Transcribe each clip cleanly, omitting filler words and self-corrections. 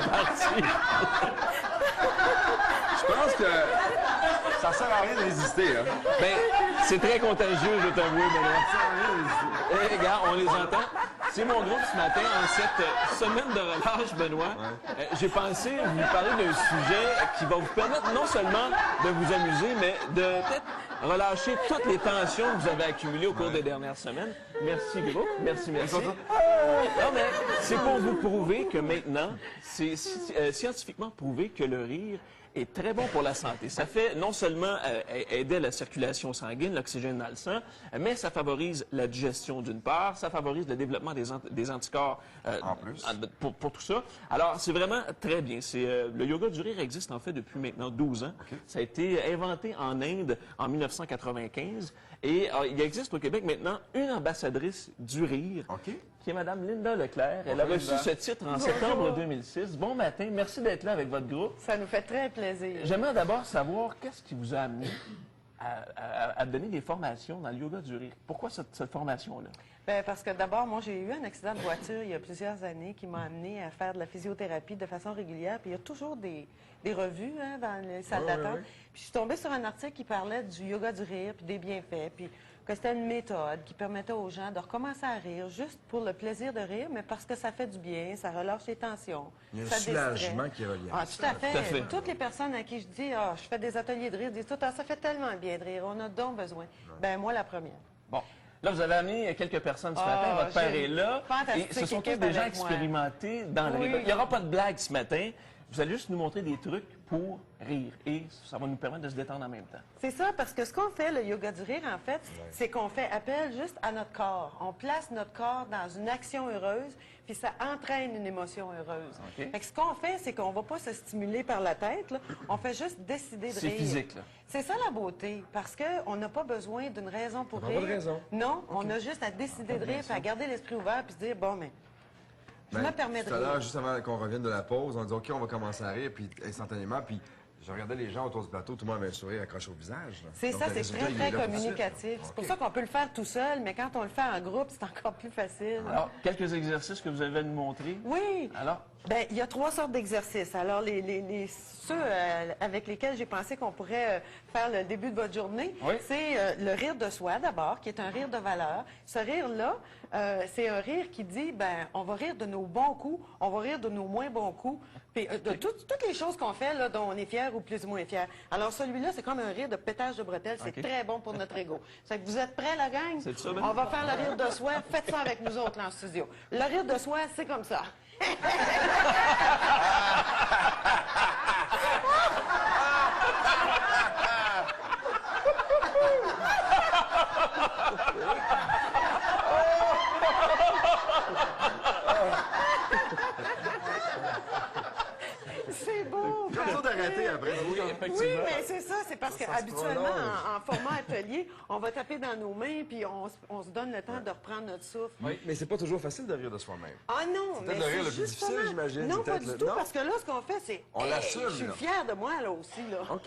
C'est parti. Je pense que ça sert à rien de résister, hein. Ben, c'est très contagieux, je t'avoue, Benoît. Eh, regarde, on les entend. C'est mon groupe ce matin, en cette semaine de relâche, Benoît. J'ai pensé vous parler d'un sujet qui va vous permettre non seulement de vous amuser, mais de peut-être relâcher toutes les tensions que vous avez accumulées au cours des dernières semaines. Merci, groupe. Merci, merci. Non, mais c'est pour vous prouver que maintenant, c'est scientifiquement prouvé que le rire est très bon pour la santé. Ça fait non seulement aider la circulation sanguine, l'oxygène dans le sang, mais ça favorise la digestion d'une part, ça favorise le développement des anticorps en plus. Pour tout ça. Alors, c'est vraiment très bien. Le yoga du rire existe en fait depuis maintenant 12 ans. Okay. Ça a été inventé en Inde en 1995 et il existe au Québec maintenant une ambassadrice du rire. Okay. Qui est Mme Linda Leclerc. Elle a reçu ce titre en septembre 2006. Bon matin, merci d'être là avec votre groupe. Ça nous fait très plaisir. J'aimerais d'abord savoir qu'est-ce qui vous a amené à donner des formations dans le yoga du rire. Pourquoi cette formation-là? Bien, parce que d'abord, moi, j'ai eu un accident de voiture il y a plusieurs années qui m'a amené à faire de la physiothérapie de façon régulière. Puis il y a toujours des revues hein, dans les salles d'attente. Oui. Puis je suis tombée sur un article qui parlait du yoga du rire, puis des bienfaits, puis que c'était une méthode qui permettait aux gens de recommencer à rire juste pour le plaisir de rire, mais parce que ça fait du bien, ça relâche les tensions. Il y a ça un soulagement qui est relié. Ah, tout à fait. Toutes les personnes à qui je dis, je fais des ateliers de rire, disent tout, ça fait tellement bien de rire, on a donc besoin. Ben moi, la première. Bon. Là, vous avez amené quelques personnes ce matin. Votre père est là. Et ce sont tous des gens expérimentés dans le rire. Il n'y aura pas de blague ce matin. Vous allez juste nous montrer des trucs pour rire. Et ça va nous permettre de se détendre en même temps. C'est ça, parce que ce qu'on fait, le yoga du rire, en fait, c'est qu'on fait appel juste à notre corps. On place notre corps dans une action heureuse, puis ça entraîne une émotion heureuse. Okay. Fait que ce qu'on fait, c'est qu'on ne va pas se stimuler par la tête, là. On fait juste décider de rire. C'est physique, là. C'est ça la beauté, parce qu'on n'a pas besoin d'une raison pour rire. Pas de raison. Non, on a juste à décider de rire, puis à garder l'esprit ouvert, puis se dire, bon, mais je me permets de tout à rire. l'heure, juste avant qu'on revienne de la pause, on dit OK, on va commencer à rire, puis instantanément, puis je regardais les gens autour du plateau, tout le monde avait un sourire accroché au visage. C'est ça, c'est très, très communicatif. C'est pour ça qu'on peut le faire tout seul, mais quand on le fait en groupe, c'est encore plus facile. Alors, quelques exercices que vous avez à nous montrer. Oui. Alors? Bien, il y a 3 sortes d'exercices. Alors, ceux avec lesquels j'ai pensé qu'on pourrait faire le début de votre journée, c'est le rire de soi d'abord, qui est un rire de valeur. Ce rire-là, c'est un rire qui dit, ben, on va rire de nos bons coups, on va rire de nos moins bons coups, puis de toutes les choses qu'on fait, là, dont on est fier ou plus ou moins fier. Alors, celui-là, c'est comme un rire de pétage de bretelles. C'est très bon pour notre ego. C'est que vous êtes prêts, la gang? C'est ça, ben? On va faire le rire de soi. Faites ça avec nous autres, là, en studio. Le rire de soi, c'est comme ça. C'est beau! Comme ça d'arrêter après. Oui, mais c'est ça, c'est parce qu'habituellement, en format atelier, on va taper dans nos mains puis on se donne le temps de reprendre notre souffle. Oui, mais c'est pas toujours facile de rire de soi-même. Ah non, mais le rire le c'est plus difficile, justement... j'imagine. Non, pas du tout, parce que là, ce qu'on fait, c'est... On l'assume, je suis là. fière de moi, là aussi, là. OK.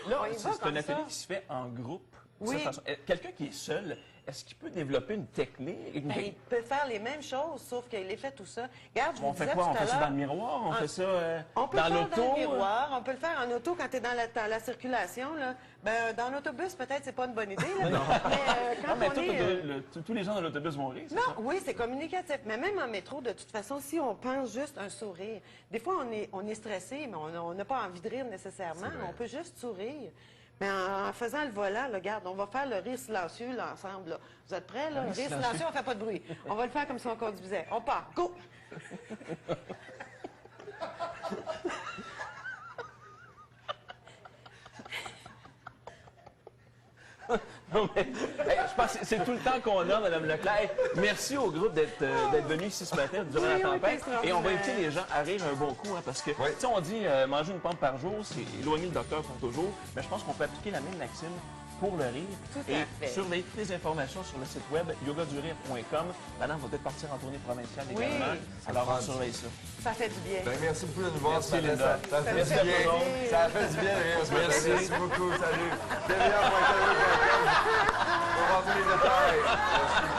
Là, c'est un atelier qui se fait en groupe. Oui. Quelqu'un qui est seul, est-ce qu'il peut développer une technique? Ben, il peut faire les mêmes choses, sauf qu'il les fait tout ça. Regarde, je vous On fait disais quoi? tout On à fait ça l'heure- dans le miroir? On fait ça On peut dans le faire l'auto? dans le miroir, on peut le faire en auto quand tu es dans la circulation. Là. Ben, dans l'autobus, peut-être, c'est pas une bonne idée. Là. Mais quand Non, mais on est... tous les gens dans l'autobus vont rire, c'est Non, ça? oui, c'est communicatif. Mais même en métro, de toute façon, si on pense juste un sourire, des fois, on est stressé, mais on n'a pas envie de rire nécessairement. On peut juste sourire. Mais en faisant le volant, là, regarde, on va faire le rire silencieux là, ensemble. Là. Vous êtes prêts? Là? Le rire silencieux, on ne fait pas de bruit. On va le faire comme si on conduisait. On part. Go! Non, mais, je pense que c'est tout le temps qu'on a, Mme Leclerc. Merci au groupe d'être venu ici ce matin durant la tempête. Et on va inviter les gens à rire un bon coup, hein, parce que, tu sais, on dit manger une pomme par jour, c'est éloigner le docteur pour toujours. Mais je pense qu'on peut appliquer la même maxime pour le rire. Tout à fait. Sur toutes les informations sur le site web yogadurire.com. Madame va peut-être partir en tournée provinciale également. Alors, on surveille ça. Ça fait du bien. Ben, merci beaucoup de nous voir. Merci, Linda. Ça fait Merci du à bien. tout le monde. Ça fait du bien. Merci beaucoup. Salut. Deviens.com. On va rentrer les détails. Merci.